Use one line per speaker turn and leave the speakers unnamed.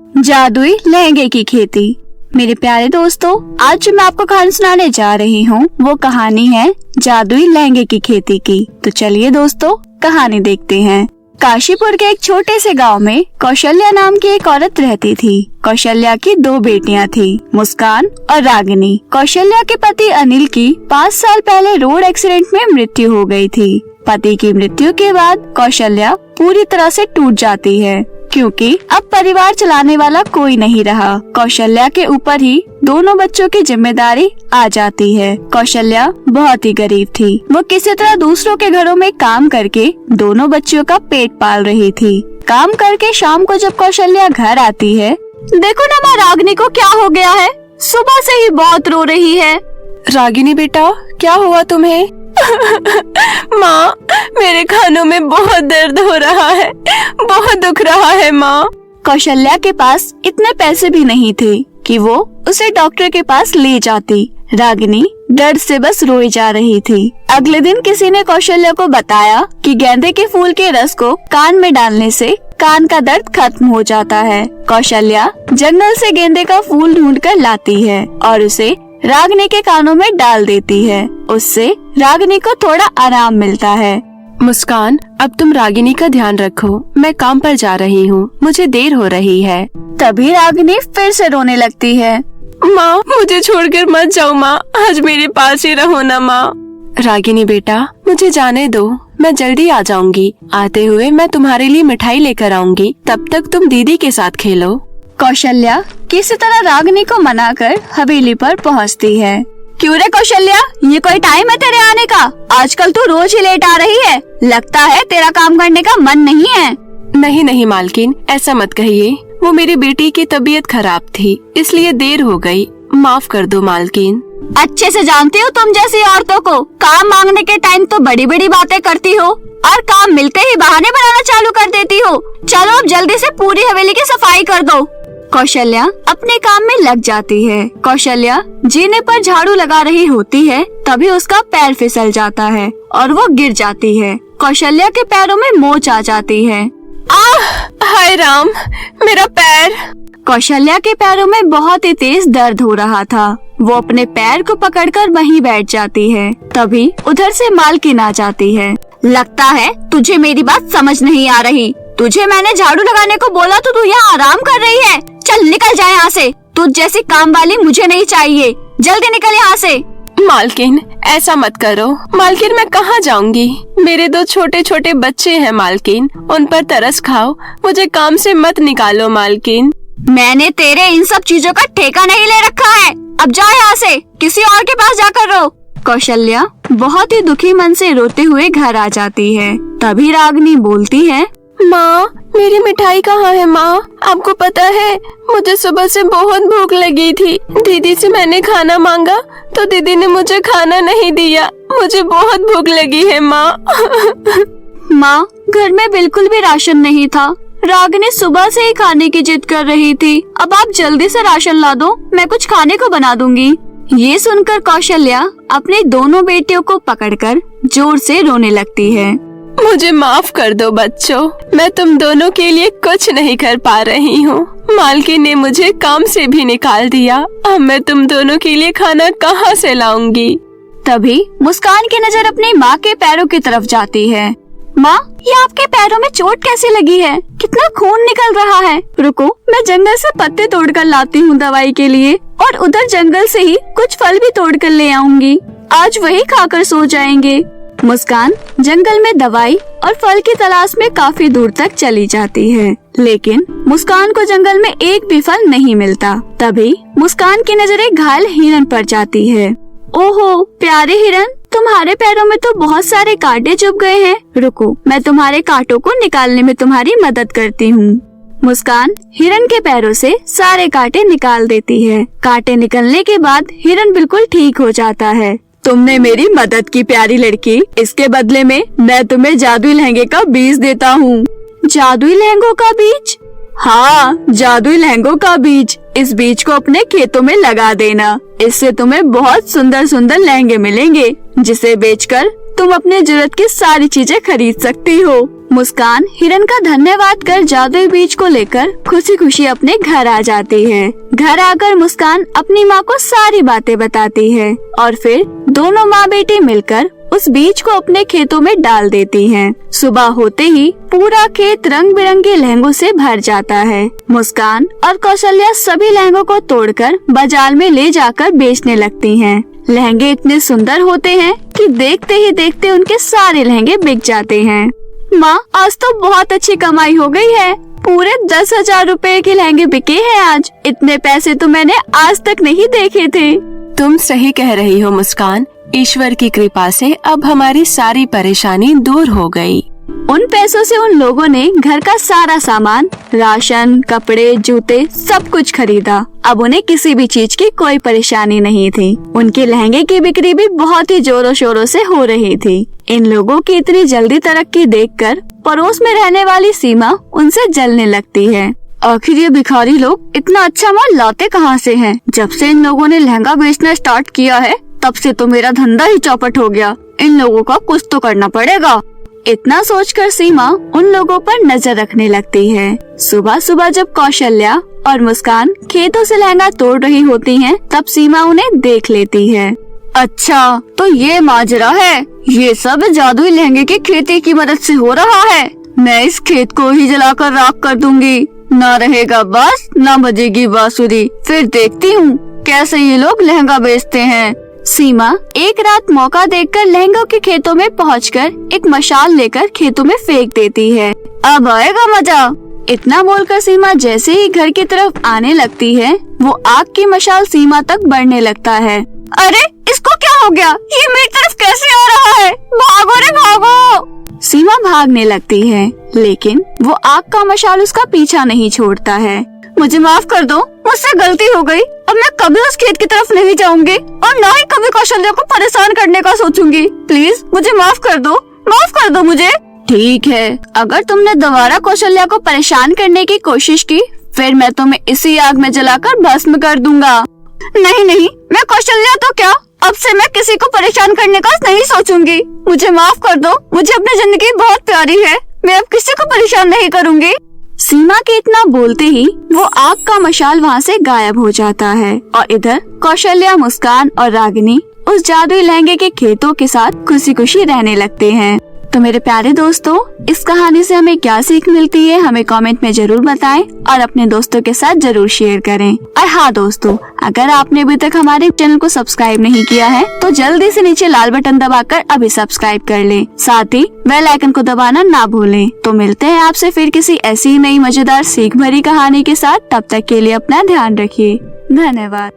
जादुई लहंगे की खेती। मेरे प्यारे दोस्तों, आज जो मैं आपको कहानी सुनाने जा रही हूँ वो कहानी है जादुई लहंगे की खेती की। तो चलिए दोस्तों, कहानी देखते हैं। काशीपुर के एक छोटे से गांव में कौशल्या नाम की एक औरत रहती थी। कौशल्या की 2 बेटियां थी, मुस्कान और रागिनी। कौशल्या के पति अनिल की 5 साल पहले रोड एक्सीडेंट में मृत्यु हो गई थी। पति की मृत्यु के बाद कौशल्या पूरी तरह से टूट जाती है, क्योंकि अब परिवार चलाने वाला कोई नहीं रहा। कौशल्या के ऊपर ही दोनों बच्चों की जिम्मेदारी आ जाती है। कौशल्या बहुत ही गरीब थी। वो किसी तरह दूसरों के घरों में काम करके दोनों बच्चों का पेट पाल रही थी। काम करके शाम को जब कौशल्या घर आती है, देखो ना माँ, रागिनी को क्या हो गया है, सुबह से ही बहुत रो रही है।
रागिनी बेटा, क्या हुआ तुम्हें? माँ, मेरे खानों में बहुत दर्द हो रहा है, बहुत दुख रहा है माँ।
कौशल्या के पास इतने पैसे भी नहीं थे कि वो उसे डॉक्टर के पास ले जाती। रागिनी दर्द से बस रोई जा रही थी। अगले दिन किसी ने कौशल्या को बताया कि गेंदे के फूल के रस को कान में डालने से कान का दर्द खत्म हो जाता है। कौशल्या जंगल से गेंदे का फूल ढूंढ कर लाती है और उसे रागिनी के कानों में डाल देती है। उससे रागिनी को थोड़ा आराम मिलता है।
मुस्कान, अब तुम रागिनी का ध्यान रखो, मैं काम पर जा रही हूँ, मुझे देर हो रही है।
तभी रागिनी फिर से रोने लगती है।
माँ, मुझे छोड़कर मत जाओ माँ, आज मेरे पास ही रहो ना माँ। रागिनी बेटा, मुझे जाने दो, मैं जल्दी आ जाऊंगी। आते हुए मैं तुम्हारे लिए मिठाई लेकर आऊंगी, तब तक तुम दीदी के साथ खेलो।
कौशल्या किसी तरह रागिनी को मनाकर हवेली पर पहुंचती है। क्यों रे कौशल्या, ये कोई टाइम है तेरे आने का? आजकल तू रोज ही लेट आ रही है, लगता है तेरा काम करने का मन नहीं है।
नहीं नहीं मालकिन, ऐसा मत कहिए, वो मेरी बेटी की तबीयत खराब थी, इसलिए देर हो गई, माफ कर दो मालकिन।
अच्छे से जानती हूँ तुम जैसी औरतों को, काम मांगने के टाइम तो बड़ी बड़ी बातें करती हो और काम मिलते ही बहाने बनाना चालू कर देती हो। चलो अब जल्दी से पूरी हवेली की सफाई कर दो। कौशल्या अपने काम में लग जाती है। कौशल्या जीने पर झाड़ू लगा रही होती है, तभी उसका पैर फिसल जाता है और वो गिर जाती है। कौशल्या के पैरों में मोच आ जाती है।
हाय राम, मेरा पैर।
कौशल्या के पैरों में बहुत ही तेज दर्द हो रहा था। वो अपने पैर को पकड़कर वहीं बैठ जाती है। तभी उधर से मालकिन आ जाती है। लगता है तुझे मेरी बात समझ नहीं आ रही। तुझे मैंने झाड़ू लगाने को बोला तो तू यहाँ आराम कर रही है। चल निकल जा यहाँ से, तुझ जैसी काम वाली मुझे नहीं चाहिए, जल्दी निकल यहाँ से।
मालकिन, ऐसा मत करो। मालकिन, मैं कहाँ जाऊंगी? मेरे 2 छोटे छोटे बच्चे हैं मालकिन, उन पर तरस खाओ, मुझे काम से मत निकालो मालकिन।
मैंने तेरे इन सब चीजों का ठेका नहीं ले रखा है, अब जा यहाँ से, किसी और के पास जाकर रो। कौशल्या बहुत ही दुखी मन से रोते हुए घर आ जाती है। तभी रागिनी बोलती है,
माँ, मेरी मिठाई कहाँ है माँ? आपको पता है, मुझे सुबह से बहुत भूख लगी थी। दीदी से मैंने खाना मांगा तो दीदी ने मुझे खाना नहीं दिया। मुझे बहुत भूख लगी है माँ।
माँ, घर में बिल्कुल भी राशन नहीं था। रागिनी सुबह से ही खाने की जिद कर रही थी। अब आप जल्दी से राशन ला दो, मैं कुछ खाने को बना दूंगी। ये सुनकर कौशल्या अपनी दोनों बेटियों को पकड़कर जोर से रोने लगती है।
मुझे माफ कर दो बच्चों, मैं तुम दोनों के लिए कुछ नहीं कर पा रही हूँ। मालकिन ने मुझे काम से भी निकाल दिया, अब मैं तुम दोनों के लिए खाना कहाँ से लाऊंगी?
तभी मुस्कान की नजर अपनी माँ के पैरों की तरफ जाती है। माँ, ये आपके पैरों में चोट कैसे लगी है? कितना खून निकल रहा है। रुको, मैं जंगल से पत्ते तोड़ कर लाती हूँ दवाई के लिए, और उधर जंगल से ही कुछ फल भी तोड़ कर ले आऊंगी। आज वही खाकर सो जाएंगे। मुस्कान जंगल में दवाई और फल की तलाश में काफी दूर तक चली जाती है, लेकिन मुस्कान को जंगल में एक भी फल नहीं मिलता। तभी मुस्कान की नजर एक घायल हिरन पर जाती है। ओहो प्यारे हिरन, तुम्हारे पैरों में तो बहुत सारे कांटे चुभ गए हैं। रुको, मैं तुम्हारे कांटों को निकालने में तुम्हारी मदद करती हूँ। मुस्कान हिरन के पैरों से सारे कांटे निकाल देती है। कांटे निकलने के बाद हिरन बिल्कुल ठीक हो जाता है। तुमने मेरी मदद की प्यारी लड़की, इसके बदले में मैं तुम्हें जादुई लहंगे का बीज देता हूँ। जादुई लहंगों का बीज? हाँ, जादुई लहंगों का बीज। इस बीज को अपने खेतों में लगा देना, इससे तुम्हें बहुत सुंदर सुंदर लहंगे मिलेंगे, जिसे बेचकर तुम अपने जरूरत की सारी चीजें खरीद सकती हो। मुस्कान हिरन का धन्यवाद कर जादुई बीज को लेकर खुशी खुशी अपने घर आ जाती है। घर आकर मुस्कान अपनी माँ को सारी बातें बताती है और फिर दोनों माँ बेटी मिलकर उस बीज को अपने खेतों में डाल देती हैं। सुबह होते ही पूरा खेत रंग बिरंगे लहंगों से भर जाता है। मुस्कान और कौशल्या सभी लहंगों को तोड़कर बाजार में ले जाकर बेचने लगती हैं। लहंगे इतने सुंदर होते हैं कि देखते ही देखते उनके सारे लहंगे बिक जाते हैं। माँ, आज तो बहुत अच्छी कमाई हो गई है। पूरे 10,000 रुपए के लहंगे बिके हैं आज। इतने पैसे तो मैंने आज तक नहीं देखे थे।
तुम सही कह रही हो मुस्कान। ईश्वर की कृपा से अब हमारी सारी परेशानी दूर हो गई।
उन पैसों से उन लोगों ने घर का सारा सामान, राशन, कपड़े, जूते सब कुछ खरीदा। अब उन्हें किसी भी चीज की कोई परेशानी नहीं थी। उनके लहंगे की बिक्री भी बहुत ही जोरों शोरों से हो रही थी। इन लोगों की इतनी जल्दी तरक्की देखकर पड़ोस में रहने वाली सीमा उनसे जलने लगती है। आखिर ये भिखारी लोग इतना अच्छा माल लाते कहाँ से हैं? जब से इन लोगों ने लहंगा बेचना स्टार्ट किया है तब से तो मेरा धंधा ही चौपट हो गया। इन लोगों का कुछ तो करना पड़ेगा। इतना सोचकर सीमा उन लोगों पर नजर रखने लगती है। सुबह सुबह जब कौशल्या और मुस्कान खेतों से लहंगा तोड़ रही होती हैं, तब सीमा उन्हें देख लेती है। अच्छा, तो ये माजरा है। ये सब जादुई लहंगे की खेती की मदद से हो रहा है। मैं इस खेत को ही जलाकर राख कर दूंगी। ना रहेगा बांस, ना बजेगी बांसुरी। फिर देखती हूँ कैसे ये लोग लहंगा बेचते हैं। सीमा एक रात मौका देखकर लहंगों के खेतों में पहुंचकर एक मशाल लेकर खेतों में फेंक देती है। अब आएगा मजा। इतना बोलकर सीमा जैसे ही घर की तरफ आने लगती है, वो आग की मशाल सीमा तक बढ़ने लगता है। अरे, इसको क्या हो गया? ये मेरी तरफ कैसे आ रहा है? भागो रे भागो! सीमा भागने लगती है, लेकिन वो आग का मशाल उसका पीछा नहीं छोड़ता है। मुझे माफ कर दो, मुझसे गलती हो गई। अब मैं कभी उस खेत की तरफ नहीं जाऊंगी और ना ही कभी कौशल्या को परेशान करने का सोचूंगी। प्लीज मुझे माफ कर दो मुझे। ठीक है, अगर तुमने दोबारा कौशल्या को परेशान करने की कोशिश की, फिर मैं तुम्हें इसी आग में जलाकर भस्म कर दूंगा। नहीं, मैं कौशल्या तो क्या, अब से मैं किसी को परेशान करने का नहीं सोचूंगी। मुझे माफ कर दो, मुझे अपनी जिंदगी बहुत प्यारी है। मैं अब किसी को परेशान नहीं करूंगी। सीमा के इतना बोलते ही वो आग का मशाल वहाँ से गायब हो जाता है और इधर कौशल्या, मुस्कान और रागिनी उस जादुई लहंगे के खेतों के साथ खुशी खुशी रहने लगते हैं। तो मेरे प्यारे दोस्तों, इस कहानी से हमें क्या सीख मिलती है, हमें कमेंट में जरूर बताएं और अपने दोस्तों के साथ जरूर शेयर करें। और हाँ दोस्तों, अगर आपने अभी तक हमारे चैनल को सब्सक्राइब नहीं किया है तो जल्दी से नीचे लाल बटन दबाकर अभी सब्सक्राइब कर लें। साथ ही बेल आइकन को दबाना ना भूलें। तो मिलते हैं आपसे फिर किसी ऐसी ही नई मजेदार सीख भरी कहानी के साथ। तब तक के लिए अपना ध्यान रखिए। धन्यवाद।